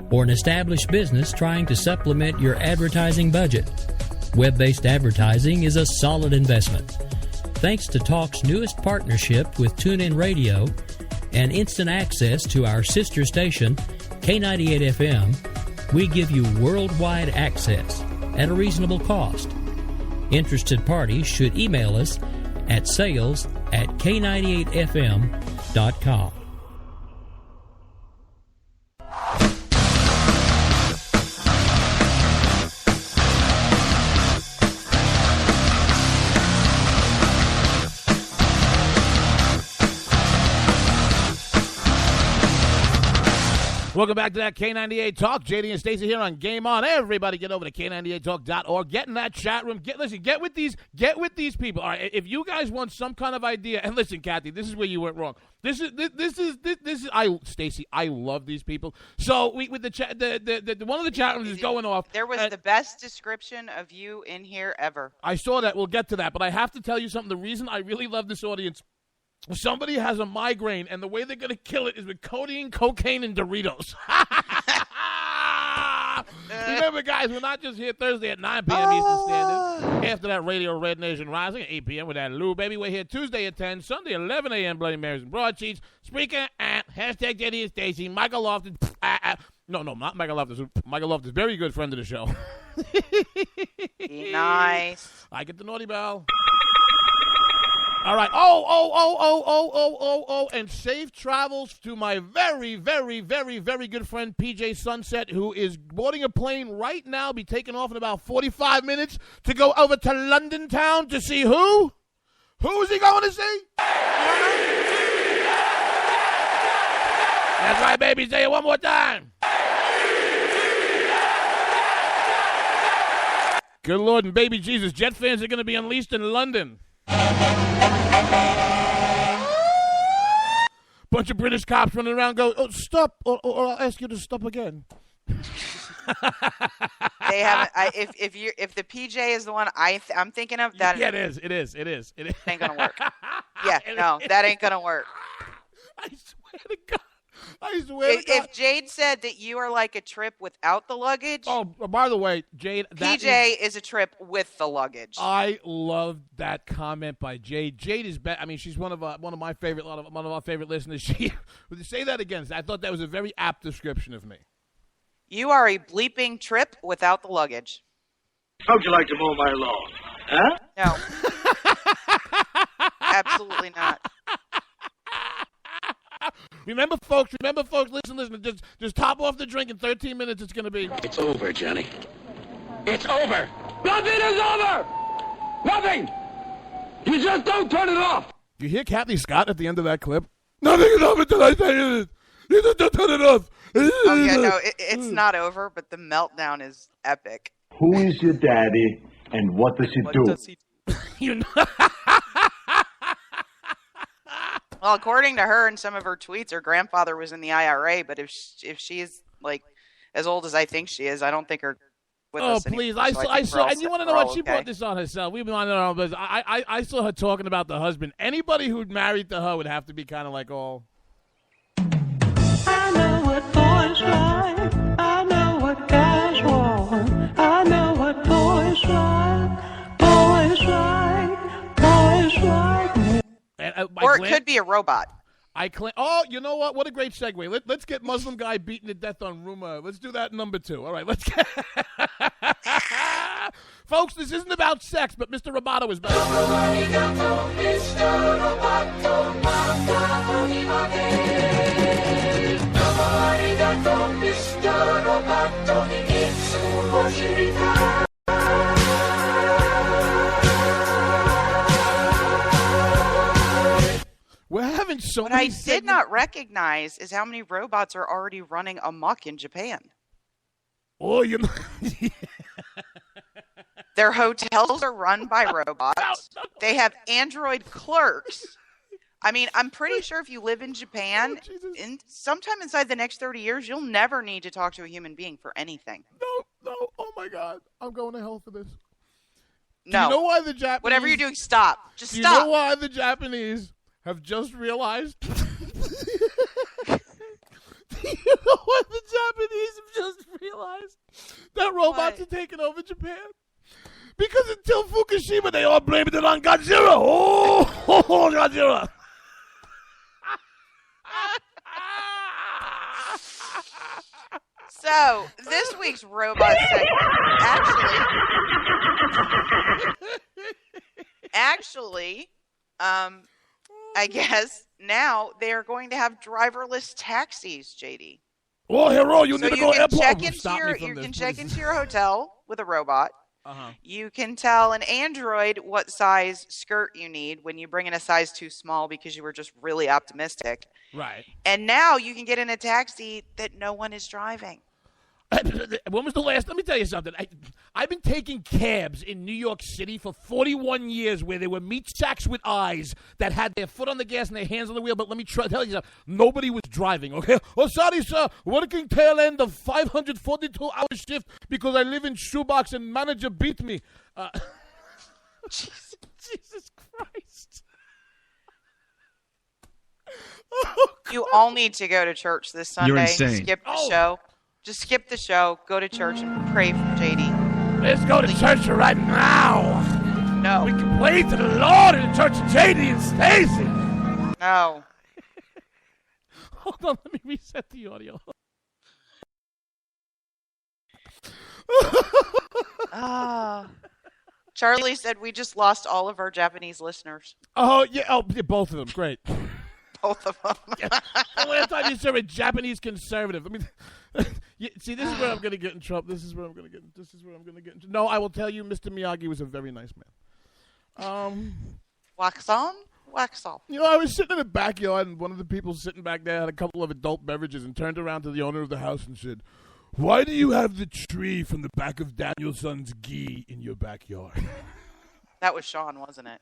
or an established business trying to supplement your advertising budget, web-based advertising is a solid investment. Thanks to Talk's newest partnership with TuneIn Radio and instant access to our sister station, K98 FM, we give you worldwide access at a reasonable cost. Interested parties should email us at sales@k98fm.com. Welcome back to that K98 Talk. JD and Stacey here on Game On. Everybody get over to K98Talk.org. Get in that chat room. Get with these people. All right, if you guys want some kind of idea, and listen, Kathy, this is where you went wrong. Stacey, I love these people. So with the chat, the one of the chat rooms is going off. There was the best description of you in here ever. I saw that. We'll get to that, but I have to tell you something. The reason I really love this audience. Somebody has a migraine, and the way they're going to kill it is with codeine, cocaine, and Doritos. Remember, guys, we're not just here Thursday at 9 p.m. Eastern Standard. After that, Radio Red Nation Rising at 8 p.m. with that Lou, baby. We're here Tuesday at 10, Sunday at 11 a.m. Bloody Marys and Broadsheets. Spreaker at hashtag JD and Stacey. Michael Loftus. No, not Michael Loftus. Michael Loftus, very good friend of the show. Nice. I get the naughty bell. All right. Oh, and safe travels to my very, very, very, very good friend PJ Sunset, who is boarding a plane right now, be taking off in about 45 minutes to go over to London town to see who? Who is he going to see? That's right, baby. Say it one more time. Good Lord and baby Jesus, Jet fans are going to be unleashed in London. Bunch of British cops running around go, oh, stop, or I'll ask you to stop again. They haven't. If the PJ is the one I'm thinking of, that yeah, it is. Ain't gonna work. Yeah, no, that ain't gonna work. I swear to God. If Jade said that you are like a trip without the luggage. Oh, by the way, Jade. PJ is a trip with the luggage. I love that comment by Jade. Jade is, I mean, she's one of my favorite, one of our favorite listeners. Would you say that again? I thought that was a very apt description of me. You are a bleeping trip without the luggage. How'd you like to mow my lawn? Huh? No. Absolutely not. Remember, folks, listen, just top off the drink in 13 minutes, it's going to be. It's over, Johnny. It's over. Nothing is over. Nothing. You just don't turn it off. You hear Kathy Scott at the end of that clip? Nothing is over till I say it. You just don't turn it off. Oh, yeah, no, it's not over, but the meltdown is epic. Who is your daddy, and what does he do? You know. Well, according to her and some of her tweets, her grandfather was in the IRA, but if she's like as old as I think she is, I don't think her with us anymore. Please, I saw, and you want to know what? She brought this on herself. We've been on our own business. I saw her talking about the husband. Anybody who'd married to her would have to be kind of like all. I know what boys like. I know what guys want. I know what boys like. Boys like. Boys like. Or it could be a robot. You know what? What a great segue. Let's get Muslim guy beaten to death on rumor. Let's do that number 2. All right, let's get... Folks, this isn't about sex, but Mr. Roboto is back. We're having so what many I did not recognize is how many robots are already running amok in Japan. Oh, you know. Their hotels are run by robots. They have android clerks. I mean, I'm pretty sure if you live in Japan, sometime inside the next 30 years, you'll never need to talk to a human being for anything. No. Oh, my God. I'm going to hell for this. No. Do you know why the Japanese... Whatever you're doing, stop. Just stop. Do you know why the Japanese have just realized... about to take it over Japan? Because until Fukushima, they all blamed it on Godzilla. Oh, Godzilla. So, this week's robot segment actually, I guess now they are going to have driverless taxis, JD. Oh, hero, you need to go airport. You can check into your hotel with a robot. Uh-huh. You can tell an android what size skirt you need when you bring in a size too small because you were just really optimistic. Right. And now you can get in a taxi that no one is driving. When was the last? Let me tell you something. I've been taking cabs in New York City for 41 years where there were meat sacks with eyes that had their foot on the gas and their hands on the wheel. But let me tell you something. Nobody was driving, okay? Oh, sorry, sir. Working tail end of 542-hour shift because I live in shoebox and manager beat me. Jesus Christ. Oh, you all need to go to church this Sunday. You're insane. Skip the show. Just skip the show, go to church, and pray for JD. Let's go to church right now. No. We can pray to the Lord in the church of JD and Stacey. No. Hold on, let me reset the audio. Charlie said we just lost all of our Japanese listeners. Oh, yeah, both of them. Great. Both of them. The last time you said a Japanese conservative. I mean, see, this is where I'm going to get in trouble. This is where I'm going to get in trouble. No, I will tell you, Mr. Miyagi was a very nice man. Wax on, wax off. You know, I was sitting in the backyard, and one of the people sitting back there had a couple of adult beverages and turned around to the owner of the house and said, "Why do you have the tree from the back of Danielson's gi in your backyard?" That was Sean, wasn't it?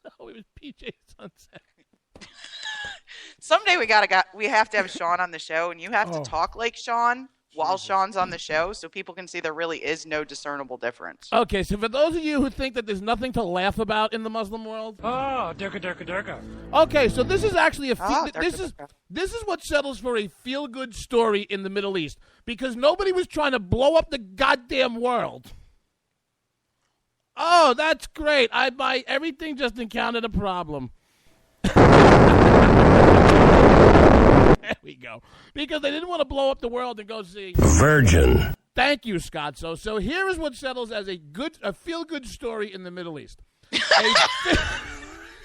No, it was PJ Sunset. Someday we have to have Sean on the show, and you have to talk like Sean while Sean's on the show so people can see there really is no discernible difference. Okay, so for those of you who think that there's nothing to laugh about in the Muslim world. Oh, durka. Okay, so this is actually this is what settles for a feel-good story in the Middle East because nobody was trying to blow up the goddamn world. Oh, that's great. I buy everything just encountered a problem. There we go. Because they didn't want to blow up the world and go see Virgin. Thank you, Scott. So here is what settles as a feel-good story in the Middle East.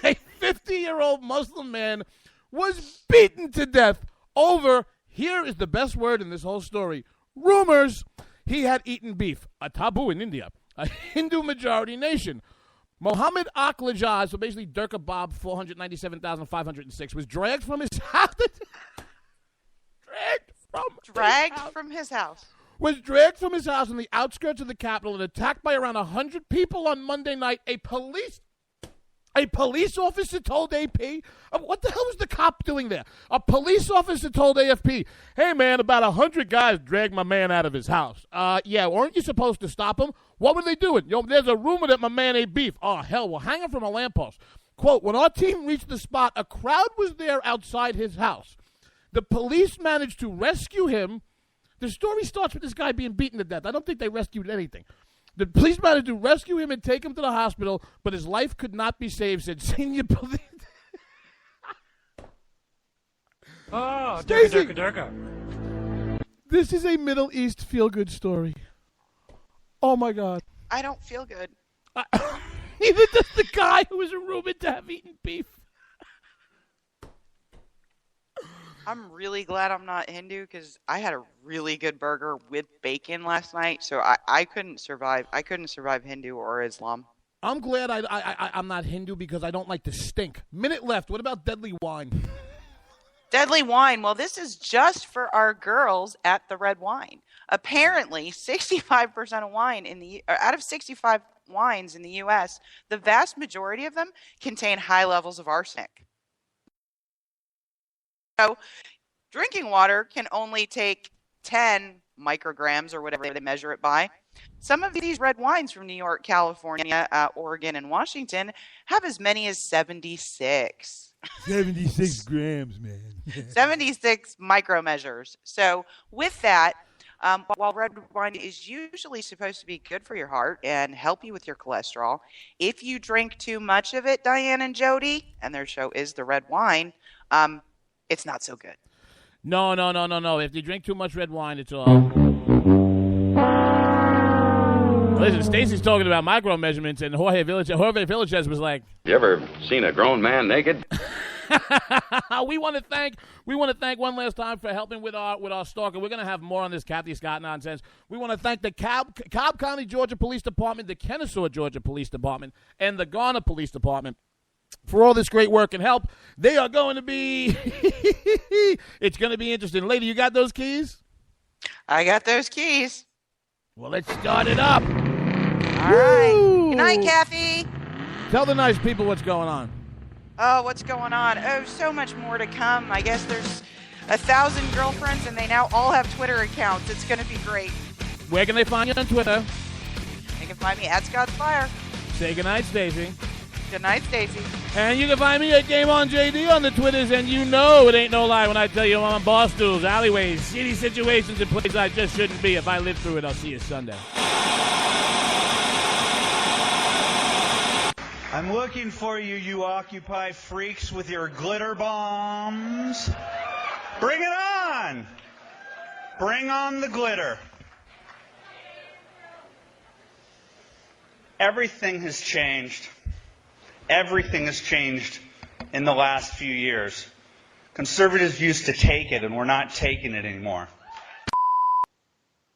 A 50-year-old Muslim man was beaten to death over, here is the best word in this whole story, rumors he had eaten beef, a taboo in India, a Hindu-majority nation. Mohammed Akhlajaz, so basically Durka Bob 497,506, was dragged from his house. Was dragged from his house on the outskirts of the capital and attacked by around 100 people on Monday night. A police officer told AP, what the hell was the cop doing there? A police officer told AFP, "Hey man, about 100 guys dragged my man out of his house." Yeah, weren't you supposed to stop him? What were they doing? There's a rumor that my man ate beef. Oh hell, we'll hang him from a lamppost. Quote, when our team reached the spot, a crowd was there outside his house. The police managed to rescue him. The story starts with this guy being beaten to death. I don't think they rescued anything. The police managed to rescue him and take him to the hospital, but his life could not be saved, said senior police. Oh, Stacey, durka. This is a Middle East feel-good story. Oh, my God. I don't feel good. Neither does the guy who was rumored to have eaten beef. I'm really glad I'm not Hindu because I had a really good burger with bacon last night, so I couldn't survive. I couldn't survive Hindu or Islam. I'm glad I'm not Hindu because I don't like to stink. Minute left. What about deadly wine? Deadly wine. Well, this is just for our girls at the Red Wine. Apparently, 65% of wine out of 65 wines in the U.S., the vast majority of them contain high levels of arsenic. So, drinking water can only take 10 micrograms or whatever they measure it by. Some of these red wines from New York, California, Oregon, and Washington have as many as 76. 76 grams, man. 76 micromeasures. So, with that, While red wine is usually supposed to be good for your heart and help you with your cholesterol, if you drink too much of it, Diane and Jody, and their show is the red wine, it's not so good. No. If you drink too much red wine, it's all. Listen, Stacey's talking about micro measurements, and Jorge Villachez was like, You ever seen a grown man naked? we want to thank one last time for helping with our stalker. We're going to have more on this Kathy Scott nonsense. We want to thank the Cobb County, Georgia Police Department, the Kennesaw, Georgia Police Department, and the Garner Police Department for all this great work and help. They are going to be it's going to be interesting. Lady, you got those keys? I got those keys. Well, let's start it up. All right. Good night, Kathy. Tell the nice people what's going on. Oh, what's going on? Oh, so much more to come. I guess there's 1,000 girlfriends, and they now all have Twitter accounts. It's going to be great. Where can they find you on Twitter? They can find me at Scott's Fire. Say goodnight, Stacey. Good night, Stacey. And you can find me at Game On JD on the Twitters, and you know it ain't no lie when I tell you I'm on bar stools, alleyways, shitty situations, and places I just shouldn't be. If I live through it, I'll see you Sunday. I'm looking for you, you Occupy freaks with your glitter bombs. Bring it on! Bring on the glitter. Everything has changed. Everything has changed in the last few years. Conservatives used to take it, and we're not taking it anymore.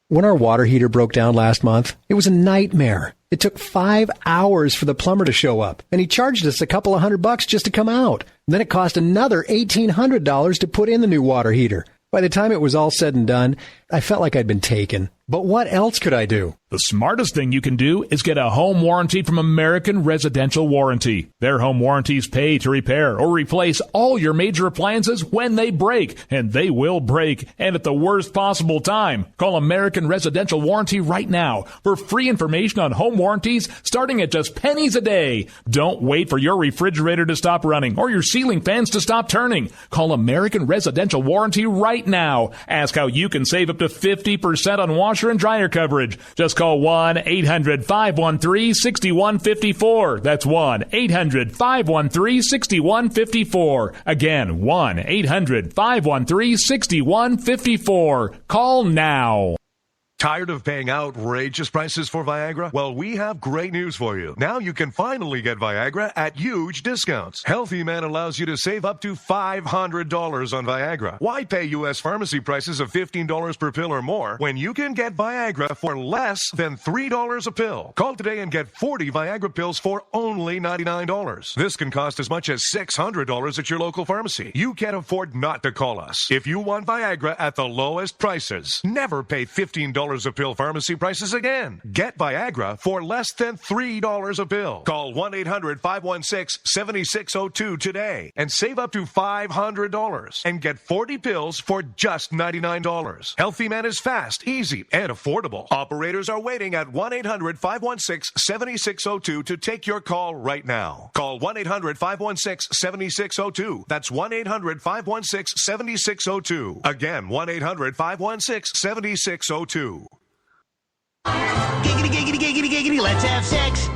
When our water heater broke down last month, it was a nightmare. It took 5 hours for the plumber to show up, and he charged us a couple of $100 just to come out. And then it cost another $1,800 to put in the new water heater. By the time it was all said and done, I felt like I'd been taken. But what else could I do? The smartest thing you can do is get a home warranty from American Residential Warranty. Their home warranties pay to repair or replace all your major appliances when they break, and they will break, and at the worst possible time. Call American Residential Warranty right now for free information on home warranties starting at just pennies a day. Don't wait for your refrigerator to stop running or your ceiling fans to stop turning. Call American Residential Warranty right now. Ask how you can save up to 50% on washer and dryer coverage. Just call 1-800-513-6154. That's 1-800-513-6154. Again, 1-800-513-6154. Call now. Tired of paying outrageous prices for Viagra? Well, we have great news for you. Now you can finally get Viagra at huge discounts. Healthy Man allows you to save up to $500 on Viagra. Why pay U.S. pharmacy prices of $15 per pill or more when you can get Viagra for less than $3 a pill? Call today and get 40 Viagra pills for only $99. This can cost as much as $600 at your local pharmacy. You can't afford not to call us. If you want Viagra at the lowest prices, never pay $15 a pill pharmacy prices again. Get Viagra for less than $3 a pill. Call 1-800-516-7602 today and save up to $500 and get 40 pills for just $99. Healthy Man is fast, easy, and affordable. Operators are waiting at 1-800-516-7602 to take your call right now. Call 1-800-516-7602. That's 1-800-516-7602. Again, 1-800-516-7602. Giggity, giggity, giggity, giggity, let's have sex.